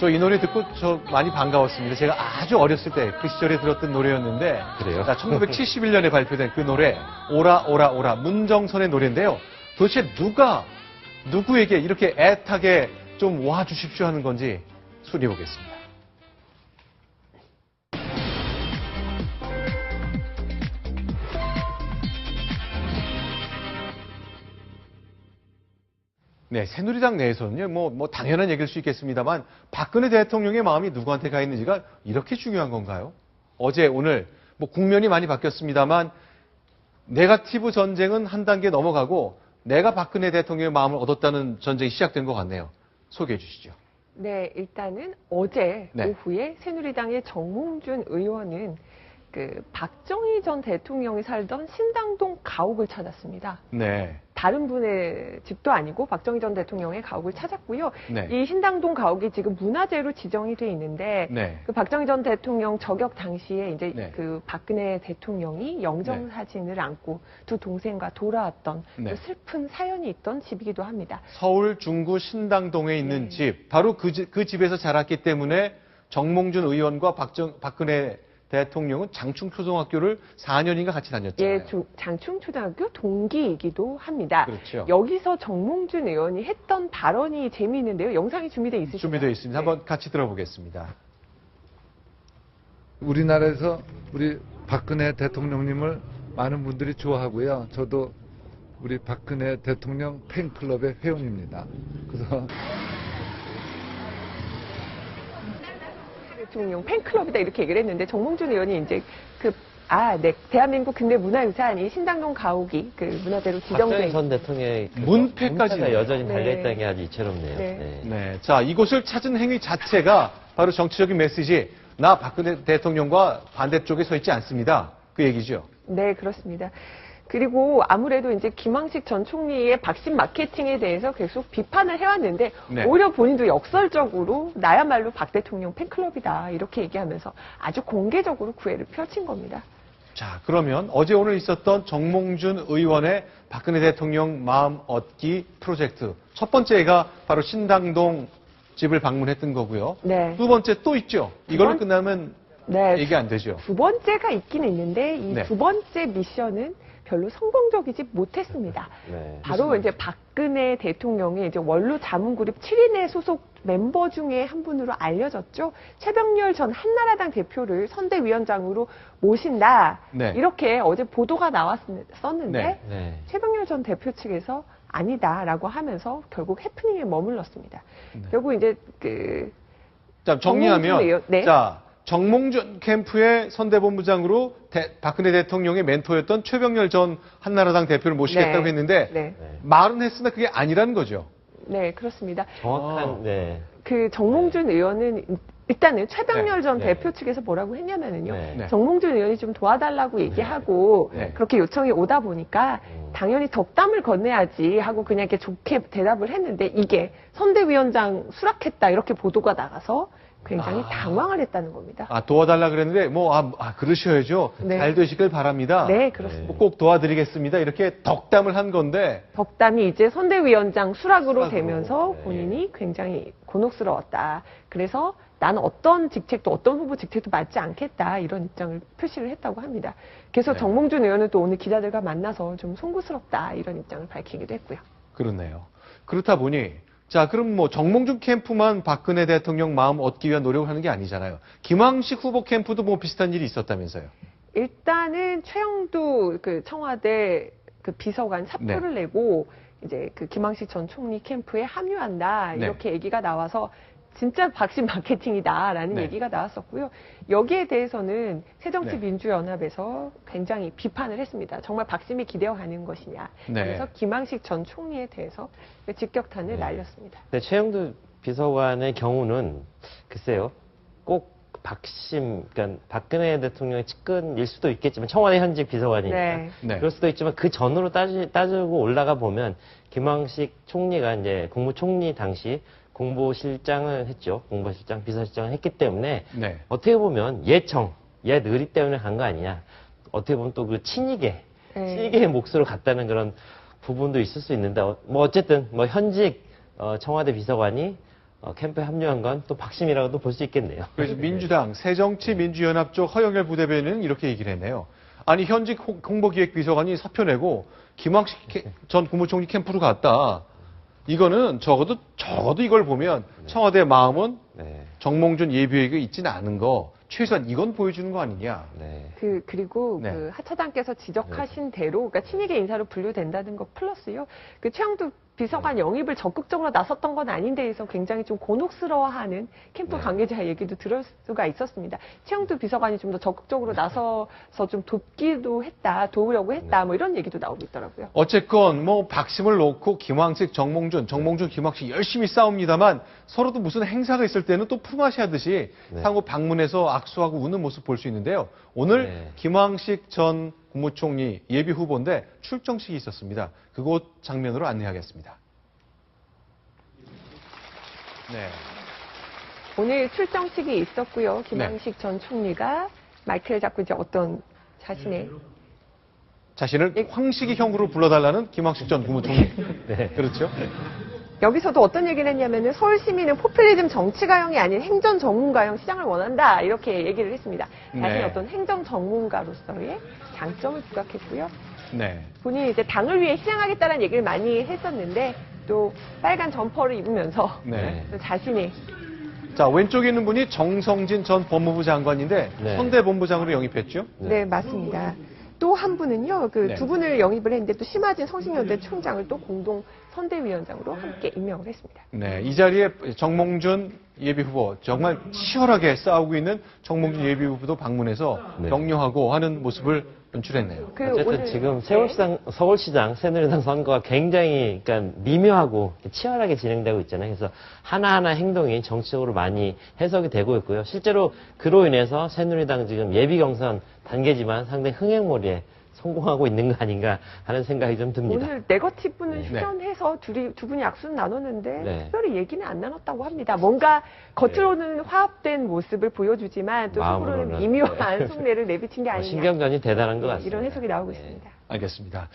저 이 노래 듣고 저 많이 반가웠습니다. 제가 아주 어렸을 때 그 시절에 들었던 노래였는데. 그래요? 1971년에 발표된 그 노래, 오라, 오라, 오라. 문정선의 노래인데요. 도대체 누구에게 이렇게 애타게 좀 와주십시오 하는 건지 순위해 보겠습니다. 네, 새누리당 내에서는요, 뭐 당연한 얘기일 수 있겠습니다만 박근혜 대통령의 마음이 누구한테 가 있는지가 이렇게 중요한 건가요? 어제 오늘 뭐 국면이 많이 바뀌었습니다만 네거티브 전쟁은 한 단계 넘어가고 내가 박근혜 대통령의 마음을 얻었다는 전쟁이 시작된 것 같네요. 소개해 주시죠. 네, 일단은 어제 네. 오후에 새누리당의 정몽준 의원은 그 박정희 전 대통령이 살던 신당동 가옥을 찾았습니다. 네. 다른 분의 집도 아니고 박정희 전 대통령의 가옥을 찾았고요. 네. 이 신당동 가옥이 지금 문화재로 지정이 돼 있는데 네. 그 박정희 전 대통령 저격 당시에 이제 네. 그 박근혜 대통령이 영정 네. 사진을 안고 두 동생과 돌아왔던 네. 그 슬픈 사연이 있던 집이기도 합니다. 서울 중구 신당동에 있는 네. 집, 바로 그 집에서 자랐기 때문에 정몽준 의원과 박근혜 대통령은 장충초등학교를 4년인가 같이 다녔잖아요. 예, 장충초등학교 동기이기도 합니다. 그렇죠. 여기서 정몽준 의원이 했던 발언이 재미있는데요. 영상이 준비되어 있으시죠? 준비되어 있습니다. 한번 같이 들어보겠습니다. 우리나라에서 우리 박근혜 대통령님을 많은 분들이 좋아하고요. 저도 우리 박근혜 대통령 팬클럽의 회원입니다. 그래서 대통령 팬클럽이다 이렇게 얘기를 했는데 정몽준 의원이 이제 네, 대한민국 근대 문화유산이 신당동 가옥이 그 문화재로 지정된 박정희 전 대통령의 문패까지 여전히 네. 달려있다는 게 아주 이채롭네요. 네. 네. 네. 자, 이곳을 찾은 행위 자체가 바로 정치적인 메시지, 나 박근혜 대통령과 반대쪽에 서 있지 않습니다. 그 얘기죠. 네, 그렇습니다. 그리고 아무래도 이제 김황식 전 총리의 박심 마케팅에 대해서 계속 비판을 해왔는데 네. 오히려 본인도 역설적으로 나야말로 박 대통령 팬클럽이다 이렇게 얘기하면서 아주 공개적으로 구애를 펼친 겁니다. 자, 그러면 어제 오늘 있었던 정몽준 의원의 박근혜 대통령 마음 얻기 프로젝트. 첫 번째가 바로 신당동 집을 방문했던 거고요. 네. 두 번째 또 있죠. 이걸로 끝나면 네. 얘기 안 되죠. 두 번째가 있긴 있는데 이 네. 두 번째 미션은 별로 성공적이지 못했습니다. 네. 바로 이제 박근혜 대통령이 이제 원로 자문그룹 7인의 소속 멤버 중에 한 분으로 알려졌죠. 최병렬 전 한나라당 대표를 선대위원장으로 모신다. 네. 이렇게 어제 보도가 나왔었는데 네. 네. 최병렬 전 대표 측에서 아니다라고 하면서 결국 해프닝에 머물렀습니다. 네. 결국 이제 자, 정리하면 정몽준 의원, 네. 자, 정몽준 캠프의 선대본부장으로 박근혜 대통령의 멘토였던 최병렬 전 한나라당 대표를 모시겠다고 네. 했는데 네. 말은 했으나 그게 아니라는 거죠. 네, 그렇습니다. 정확한, 네. 그 정몽준 의원은 일단은 최병렬 네, 전 네. 대표 측에서 뭐라고 했냐면은요. 네. 네. 정몽준 의원이 좀 도와달라고 얘기하고 네. 그렇게 요청이 오다 보니까 당연히 덕담을 건네야지 하고 그냥 이렇게 좋게 대답을 했는데 이게 선대위원장 수락했다 이렇게 보도가 나가서 굉장히 당황을 했다는 겁니다. 도와달라 그랬는데 그러셔야죠. 네. 잘 되시길 바랍니다. 네, 그렇습니다. 뭐 꼭 도와드리겠습니다. 이렇게 덕담을 한 건데 덕담이 이제 선대위원장 수락으로 수락으로. 되면서 네. 본인이 굉장히 곤혹스러웠다. 그래서 나는 어떤 직책도 어떤 후보 직책도 맞지 않겠다 이런 입장을 표시를 했다고 합니다. 그래서 네. 정몽준 의원은 또 오늘 기자들과 만나서 좀 송구스럽다 이런 입장을 밝히기도 했고요. 그렇네요. 그렇다 보니 자, 그럼 뭐 정몽준 캠프만 박근혜 대통령 마음 얻기 위한 노력을 하는 게 아니잖아요. 김황식 후보 캠프도 뭐 비슷한 일이 있었다면서요. 일단은 최영두 그 청와대 그 비서관 사표를 내고 이제 그 김황식 전 총리 캠프에 합류한다 네. 이렇게 얘기가 나와서 진짜 박심 마케팅이다라는 네. 얘기가 나왔었고요. 여기에 대해서는 새정치민주연합에서 굉장히 비판을 했습니다. 정말 박심이 기대어가는 것이냐. 네. 그래서 김황식 전 총리에 대해서 직격탄을 네. 날렸습니다. 근데 최영두 비서관의 경우는 글쎄요. 꼭 박심, 그러니까 박근혜 대통령의 측근일 수도 있겠지만 청와대 현직 비서관이니까 네. 네. 그럴 수도 있지만 그 전으로 따지고 올라가 보면 김황식 총리가 이제 국무총리 당시 공보실장을 했죠. 공보실장, 비서실장을 했기 때문에 네. 어떻게 보면 옛 의리 때문에 간 거 아니냐. 어떻게 보면 또 그 친이계의 몫으로 갔다는 그런 부분도 있을 수 있는데 뭐 어쨌든 뭐 현직 청와대 비서관이 캠프에 합류한 건 또 박심이라고도 볼 수 있겠네요. 그래서 민주당 새정치민주연합 쪽 허영열 부대변인은 이렇게 얘기를 했네요. 아니 현직 홍보기획비서관이 사표 내고 김학식 전 국무총리 캠프로 갔다. 이거는 적어도 이걸 보면 청와대 마음은 네. 정몽준 예비후보에게 있지는 않은 거 최소한 이건 보여주는 거 아니냐. 네. 그리고 네. 그 하차장께서 지적하신 대로, 그러니까 친이계 인사로 분류된다는 거 플러스요. 그 최영두 비서관 영입을 적극적으로 나섰던 건 아닌데 해서 굉장히 좀 곤혹스러워하는 캠프 네. 관계자 얘기도 들을 수가 있었습니다. 최영두 비서관이 좀 더 적극적으로 나서서 좀 도우려고 했다, 뭐 이런 얘기도 나오고 있더라고요. 어쨌건 뭐 박심을 놓고 김황식, 정몽준, 김학식 열심히 싸웁니다만 서로도 무슨 행사가 있을 때는 또 품앗이 하듯이 네. 상호 방문해서 악수하고 웃는 모습 볼 수 있는데요. 오늘 네. 김황식 전 국무총리 예비 후보인데 출정식이 있었습니다. 그곳 장면으로 안내하겠습니다. 네. 오늘 출정식이 있었고요. 김황식 전 총리가 마이크를 잡고 이제 어떤 자신의 자신을 황식이 형으로 불러달라는 김황식 전 국무총리. 네. 그렇죠? 여기서도 어떤 얘기를 했냐면은 서울 시민은 포퓰리즘 정치가형이 아닌 행정 전문가형 시장을 원한다 이렇게 얘기를 했습니다. 자신의 네. 어떤 행정 전문가로서의 장점을 부각했고요. 네. 본인이 이제 당을 위해 희생하겠다는 얘기를 많이 했었는데 또 빨간 점퍼를 입으면서 네. 또 자신이 자, 왼쪽에 있는 분이 정성진 전 법무부 장관인데 네. 선대본부장으로 영입했죠? 네, 맞습니다. 또 한 분은요, 그 네. 두 분을 영입을 했는데 또 심하진 성신여대 총장을 또 공동 선대위원장으로 함께 임명을 했습니다. 네, 이 자리에 정몽준 예비후보 정말 치열하게 싸우고 있는 정몽준 예비후보도 방문해서 네. 격려하고 하는 모습을 연출했네요. 그 어쨌든 오늘- 지금 네. 서울시장 새누리당 선거가 굉장히 그러니까 미묘하고 치열하게 진행되고 있잖아요. 그래서 하나하나 행동이 정치적으로 많이 해석이 되고 있고요. 실제로 그로 인해서 새누리당 지금 예비 경선 단계지만 상당히 흥행몰이에 성공하고 있는 거 아닌가 하는 생각이 좀 듭니다. 오늘 네거티브는 네. 휴전해서 두 분이 악수는 나눴는데 네. 특별히 얘기는 안 나눴다고 합니다. 뭔가 겉으로는 화합된 모습을 보여주지만 또 속으로는 마음으로는. 미묘한 속내를 내비친 게 아니냐. 신경전이 대단한 것 같습니다. 이런 해석이 나오고 네. 있습니다. 알겠습니다.